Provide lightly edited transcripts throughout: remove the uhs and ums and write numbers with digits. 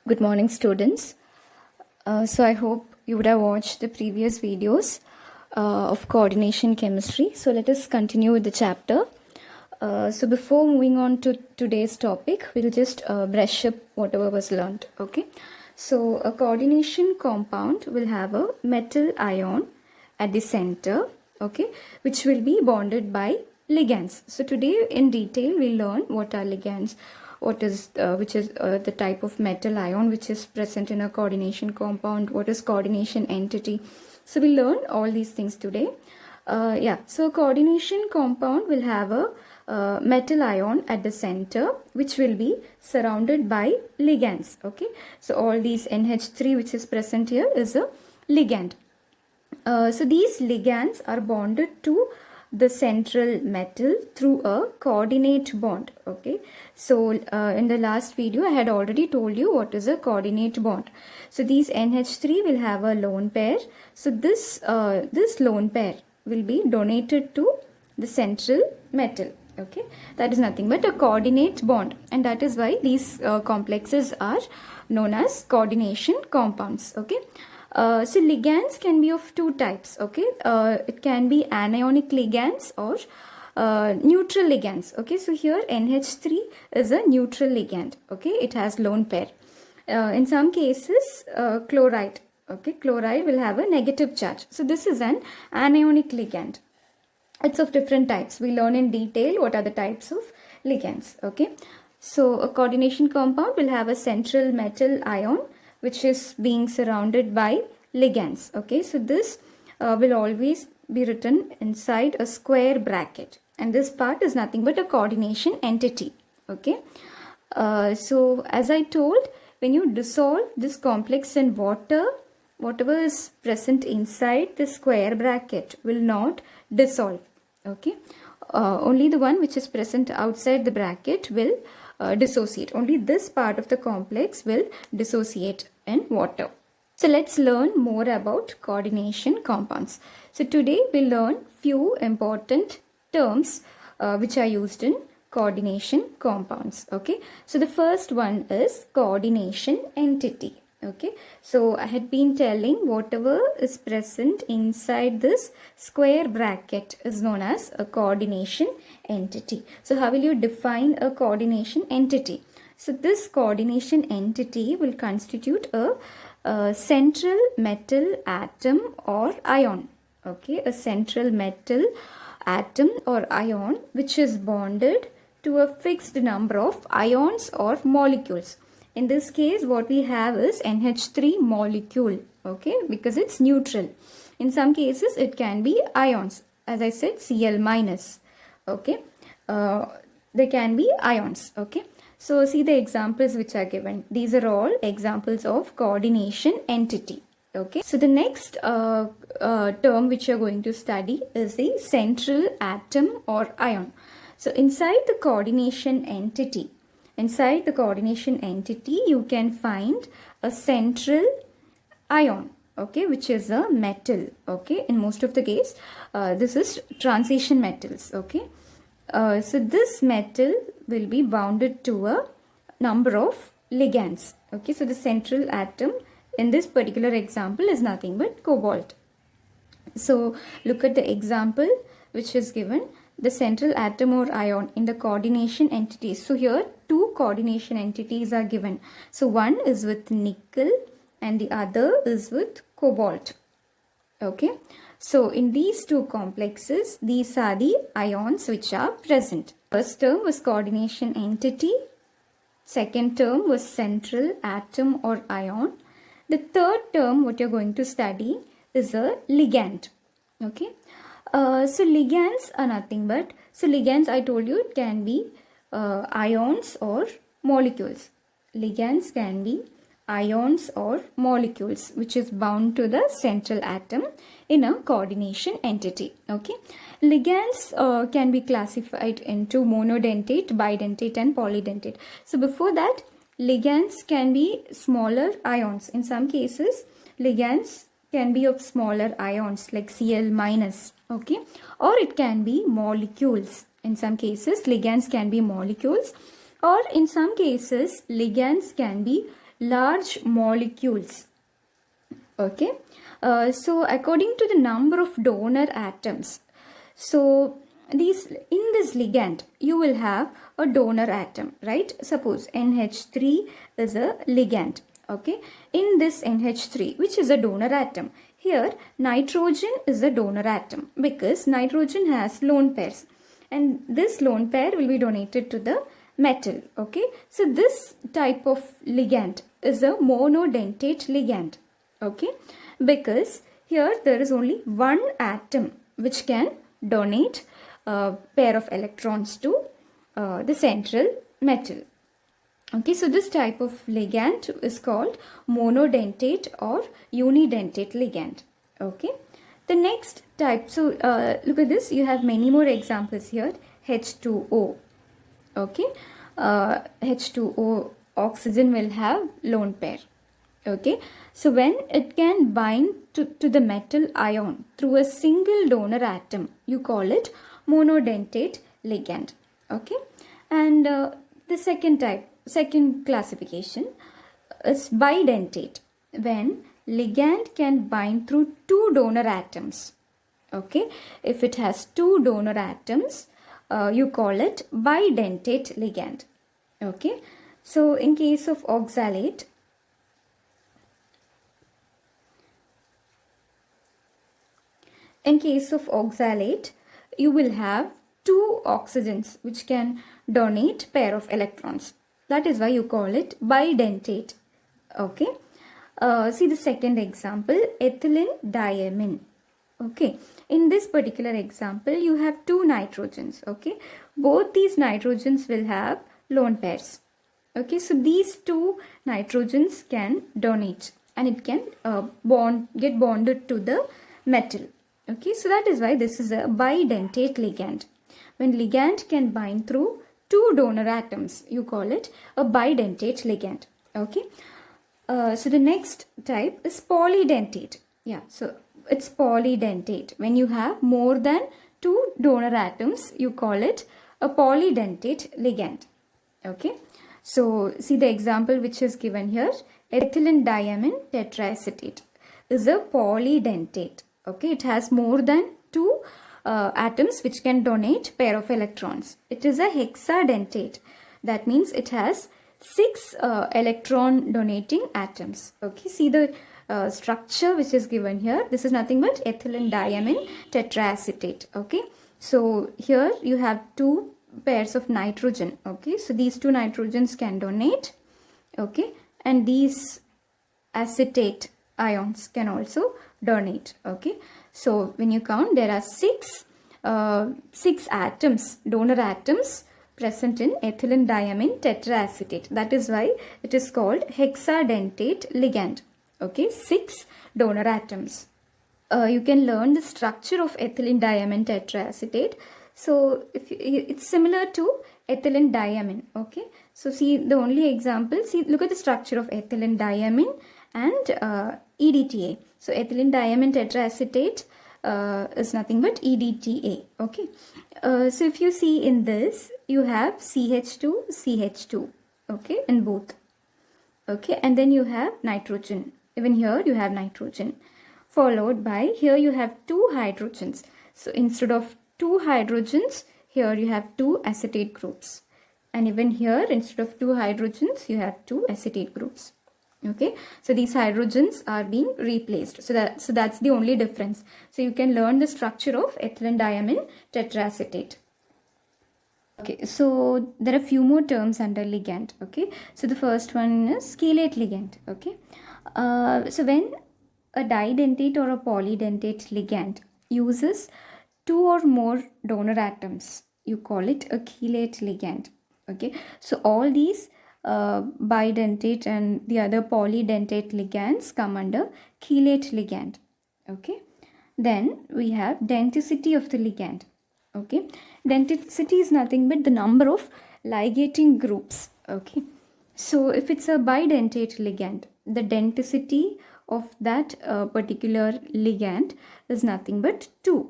Good morning, students. So I hope you would have watched the previous videos of coordination chemistry. So let us continue with the chapter. So before moving on to today's topic, we'll just brush up whatever was learned. Okay. So a coordination compound will have a metal ion at the center, okay, which will be bonded by ligands. So today in detail we'll learn what are ligands, which is the type of metal ion which is present in a coordination compound, what is coordination entity. So we'll learn all these things today. So a coordination compound will have a metal ion at the center which will be surrounded by ligands. Okay, so all these NH3 which is present here is a ligand. So these ligands are bonded to the central metal through a coordinate bond. Okay, so in the last video I had already told you what is a coordinate bond. So these NH3 will have a lone pair. So this lone pair will be donated to the central metal. Okay, that is nothing but a coordinate bond, and that is why these complexes are known as coordination compounds. Okay. So ligands can be of two types. Okay, it can be anionic ligands or neutral ligands. Okay, so here NH3 is a neutral ligand. Okay, it has lone pair. In some cases, chloride. Okay, chloride will have a negative charge. So this is an anionic ligand. It's of different types. We learn in detail what are the types of ligands. Okay, so a coordination compound will have a central metal ion which is being surrounded by ligands. Okay, so this will always be written inside a square bracket, and this part is nothing but a coordination entity. Okay, so as I told, when you dissolve this complex in water, whatever is present inside the square bracket will not dissolve. Okay, only the one which is present outside the bracket will dissociate. Only this part of the complex will dissociate in water. So let's learn more about coordination compounds. So today we'll learn few important terms which are used in coordination compounds. Okay, so the first one is coordination entity. Okay, so I had been telling whatever is present inside this square bracket is known as a coordination entity. So how will you define a coordination entity? So this coordination entity will constitute a central metal atom or ion. Okay, a central metal atom or ion which is bonded to a fixed number of ions or molecules. In this case, what we have is NH3 molecule, okay, because it's neutral. In some cases, it can be ions. As I said, Cl minus, okay. There can be ions, okay. So, see the examples which are given. These are all examples of coordination entity, okay. So, the next term which you are going to study is the central atom or ion. So, inside the coordination entity, you can find a central ion, okay, which is a metal. Okay, in most of the case, this is transition metals. Okay, so this metal will be bounded to a number of ligands. Okay, so the central atom in this particular example is nothing but cobalt. So look at the example which is given. The central atom or ion in the coordination entities. So here two coordination entities are given. So one is with nickel and the other is with cobalt. Okay. So in these two complexes, these are the ions which are present. First term was coordination entity. Second term was central atom or ion. The third term what you're going to study is a ligand. Okay. So ligands are nothing but, so ligands I told you it can be ions or molecules. Ligands can be ions or molecules which is bound to the central atom in a coordination entity. Okay, ligands can be classified into monodentate, bidentate and polydentate. So before that, ligands can be smaller ions. In some cases, ligands can be of smaller ions like Cl minus, okay, or it can be molecules. In some cases, ligands can be molecules, or in some cases, ligands can be large molecules. Okay, so according to the number of donor atoms, so these in this ligand you will have a donor atom, right? Suppose NH3 is a ligand. Okay, in this NH3, which is a donor atom, here nitrogen is a donor atom because nitrogen has lone pairs, and this lone pair will be donated to the metal. Okay, so this type of ligand is a monodentate ligand. Okay, because here there is only one atom which can donate a pair of electrons to the central metal. Okay, so this type of ligand is called monodentate or unidentate ligand. Okay, the next type, so look at this, you have many more examples here. H2O. Okay, H2O, oxygen will have lone pair. Okay, so when it can bind to the metal ion through a single donor atom, you call it monodentate ligand. Okay, and the second classification is bidentate, when ligand can bind through two donor atoms. Okay, if it has two donor atoms, you call it bidentate ligand. Okay, so in case of oxalate, you will have two oxygens which can donate pair of electrons. That is why you call it bidentate. Okay. See the second example, ethylene diamine. Okay. In this particular example, you have two nitrogens. Okay. Both these nitrogens will have lone pairs. Okay. So these two nitrogens can donate and it can get bonded to the metal. Okay, so that is why this is a bidentate ligand. When ligand can bind through two donor atoms, you call it a bidentate ligand. Okay, so the next type is polydentate. Yeah, so it's polydentate. When you have more than two donor atoms, you call it a polydentate ligand. Okay, so see the example which is given here. Ethylene diamine tetraacetate is a polydentate. Okay, it has more than two atoms which can donate pair of electrons. It is a hexadentate. That means it has 6 electron donating atoms. Okay, see the structure which is given here. This is nothing but ethylene diamine tetraacetate. Okay, so here you have two pairs of nitrogen. Okay, so these two nitrogens can donate. Okay, and these acetate ions can also donate. Okay, so when you count, there are six atoms, donor atoms present in ethylene diamine tetraacetate. That is why it is called hexadentate ligand. Okay, 6 donor atoms. You can learn the structure of ethylene diamine tetraacetate. So it's similar to ethylene diamine. Okay, so see the only example, look at the structure of ethylene diamine and EDTA. So ethylene diamine tetraacetate is nothing but EDTA. Okay, so if you see in this, you have CH2, okay, in both. Okay, and then you have nitrogen. Even here you have nitrogen, followed by, here you have 2 hydrogens. So instead of 2 hydrogens, here you have 2 acetate groups. And even here, instead of 2 hydrogens, you have 2 acetate groups. Okay, so these hydrogens are being replaced. So that's the only difference. So you can learn the structure of ethylene diamine tetraacetate. Okay, so there are a few more terms under ligand. Okay, so the first one is chelate ligand. Okay, so when a didentate or a polydentate ligand uses 2 or more donor atoms, you call it a chelate ligand. Okay, so all these bidentate and the other polydentate ligands come under chelate ligand. Okay, then we have denticity of the ligand. Okay, denticity is nothing but the number of ligating groups. Okay, so if it's a bidentate ligand, the denticity of that particular ligand is nothing but 2.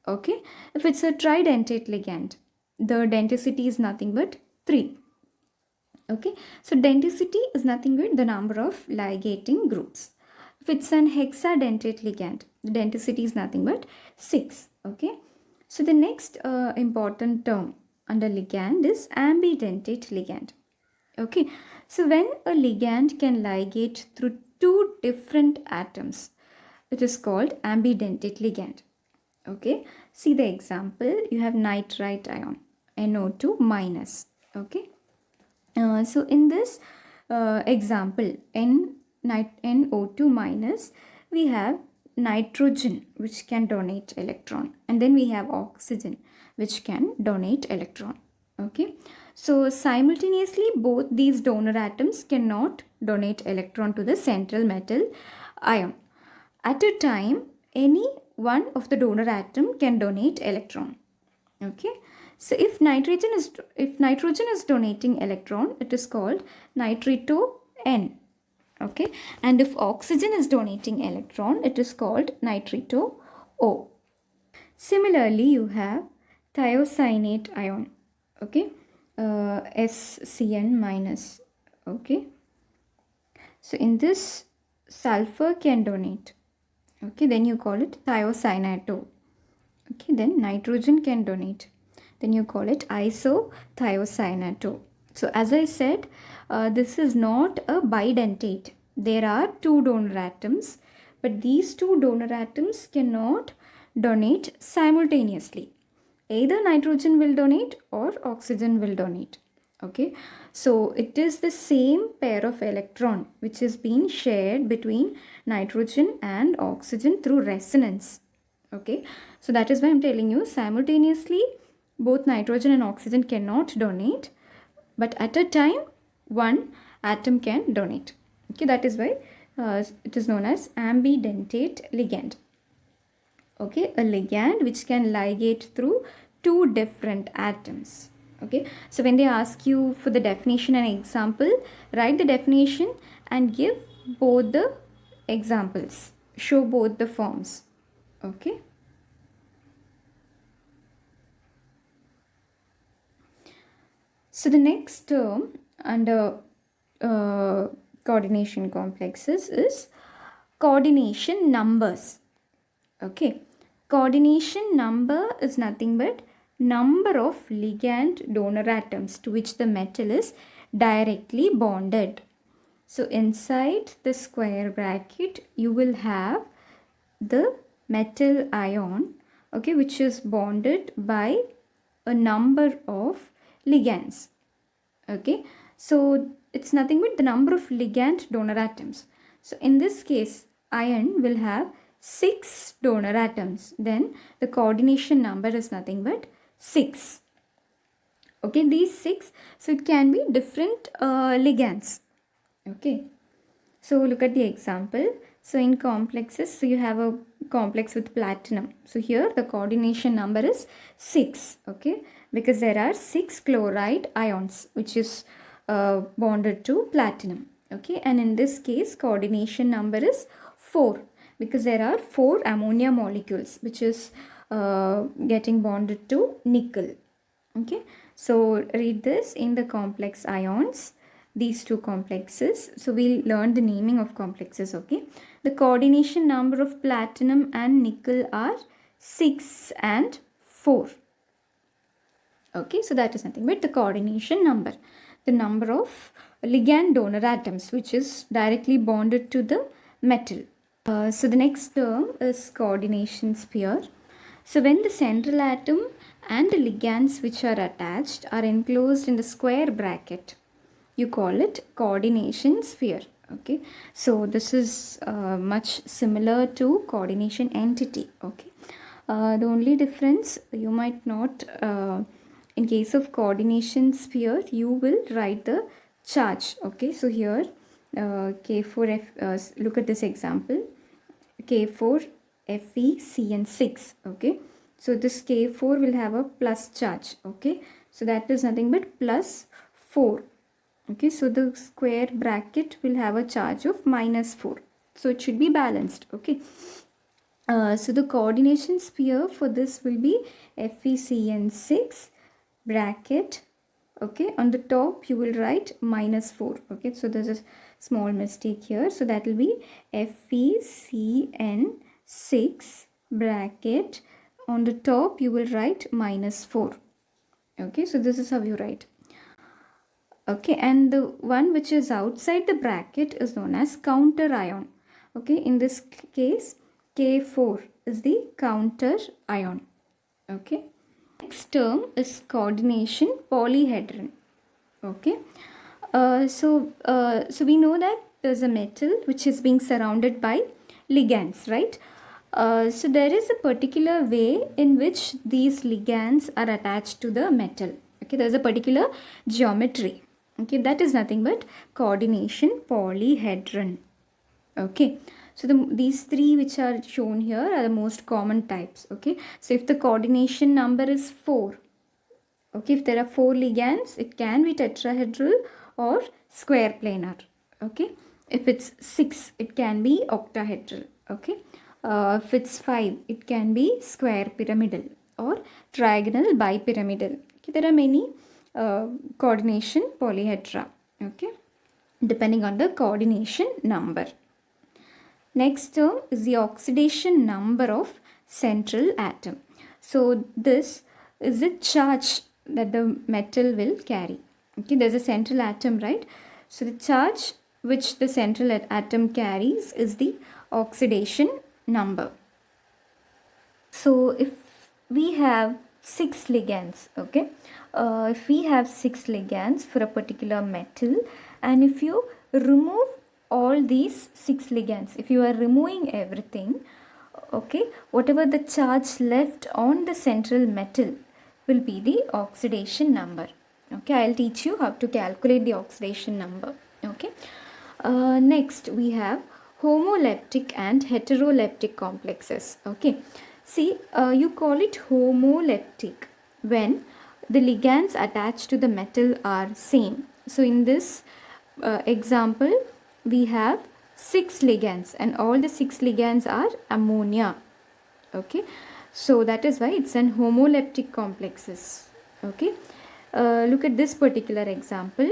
Okay, if it's a tridentate ligand, the denticity is nothing but 3. Okay, so denticity is nothing but the number of ligating groups. If it's an hexadentate ligand, the denticity is nothing but 6. Okay, so the next important term under ligand is ambidentate ligand. Okay, so when a ligand can ligate through two different atoms, it is called ambidentate ligand. Okay, see the example. You have nitrite ion, NO2 minus. Okay, so in this example, NO2 minus, we have nitrogen which can donate electron, and then we have oxygen which can donate electron. Okay, so simultaneously both these donor atoms cannot donate electron to the central metal ion. At a time, any one of the donor atom can donate electron. Okay, so if nitrogen is donating electron, it is called nitrito N. Okay, and if oxygen is donating electron, it is called nitrito O. Similarly, you have thiocyanate ion. Okay, SCN minus. Okay, so in this, sulfur can donate. Okay, then you call it thiocyanato. Okay, then nitrogen can donate. Then you call it isothiocyanate. So as I said, this is not a bidentate. There are two donor atoms, but these two donor atoms cannot donate simultaneously. Either nitrogen will donate or oxygen will donate. Okay, so it is the same pair of electron which is being shared between nitrogen and oxygen through resonance. Okay, so that is why I'm telling you simultaneously both nitrogen and oxygen cannot donate, but at a time one atom can donate. Okay, that is why it is known as ambidentate ligand. Okay, a ligand which can ligate through two different atoms. Okay, so when they ask you for the definition and example, write the definition and give both the examples, show both the forms. Okay, so the next term under coordination complexes is coordination numbers. Okay, coordination number is nothing but number of ligand donor atoms to which the metal is directly bonded. So inside the square bracket you will have the metal ion, okay, which is bonded by a number of ligands. Okay, so it's nothing but the number of ligand donor atoms. So in this case, iron will have 6 donor atoms. Then the coordination number is nothing but 6. Okay, these 6, so it can be different ligands. Okay, so look at the example. So in complexes, so you have a complex with platinum. So here the coordination number is 6. Okay, because there are 6 chloride ions which is bonded to platinum. Okay, and in this case coordination number is 4 because there are 4 ammonia molecules which is getting bonded to nickel. Okay, so read this in the complex ions, these two complexes. So we'll learn the naming of complexes. Okay, the coordination number of platinum and nickel are 6 and 4. Okay, so that is nothing but the coordination number, the number of ligand donor atoms which is directly bonded to the metal. So the next term is coordination sphere. So when the central atom and the ligands which are attached are enclosed in the square bracket, you call it coordination sphere. Okay, so this is much similar to coordination entity. Okay, the only difference you might not in case of coordination sphere you will write the charge. Okay, so here K4F, look at this example, K4 FeCN6. Okay, so this K4 will have a plus charge. Okay, so that is nothing but plus 4. Okay, so the square bracket will have a charge of minus 4. So it should be balanced. Okay, so the coordination sphere for this will be FeCN6 bracket Okay, on the top you will write -4. Okay, so there's a small mistake here. So that will be FeCN6 bracket. On the top you will write -4. Okay, so this is how you write. Okay, and the one which is outside the bracket is known as counter ion. Okay, in this case K4 is the counter ion. Okay, next term is coordination polyhedron. Okay, so we know that there's a metal which is being surrounded by ligands, right? So there is a particular way in which these ligands are attached to the metal. Okay, there's a particular geometry. Okay, that is nothing but coordination polyhedron. Okay, so these three which are shown here are the most common types. Okay, so if the coordination number is 4, okay, if there are 4 ligands, it can be tetrahedral or square planar. Okay, if it's 6, it can be octahedral. Okay, if it's 5, it can be square pyramidal or trigonal bipyramidal. Okay, there are many coordination polyhedra. Okay, depending on the coordination number. Next term is the oxidation number of central atom. So this is the charge that the metal will carry. Okay, there's a central atom, right? So the charge which the central atom carries is the oxidation number. So if we have 6 ligands, okay, if we have 6 ligands for a particular metal, and if you remove all these 6 ligands, if you are removing everything, okay, whatever the charge left on the central metal will be the oxidation number. Okay, I'll teach you how to calculate the oxidation number. Okay, next we have homoleptic and heteroleptic complexes. Okay, see, you call it homoleptic when the ligands attached to the metal are same. So in this example, we have 6 ligands and all the 6 ligands are ammonia. Okay, so that is why it's an homoleptic complexes. Okay, look at this particular example.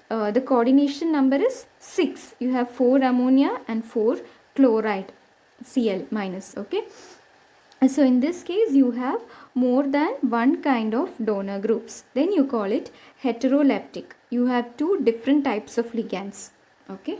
The coordination number is 6. You have 4 ammonia and 4 chloride, Cl minus. Okay, so in this case you have more than one kind of donor groups. Then you call it heteroleptic. You have 2 different types of ligands. Okay,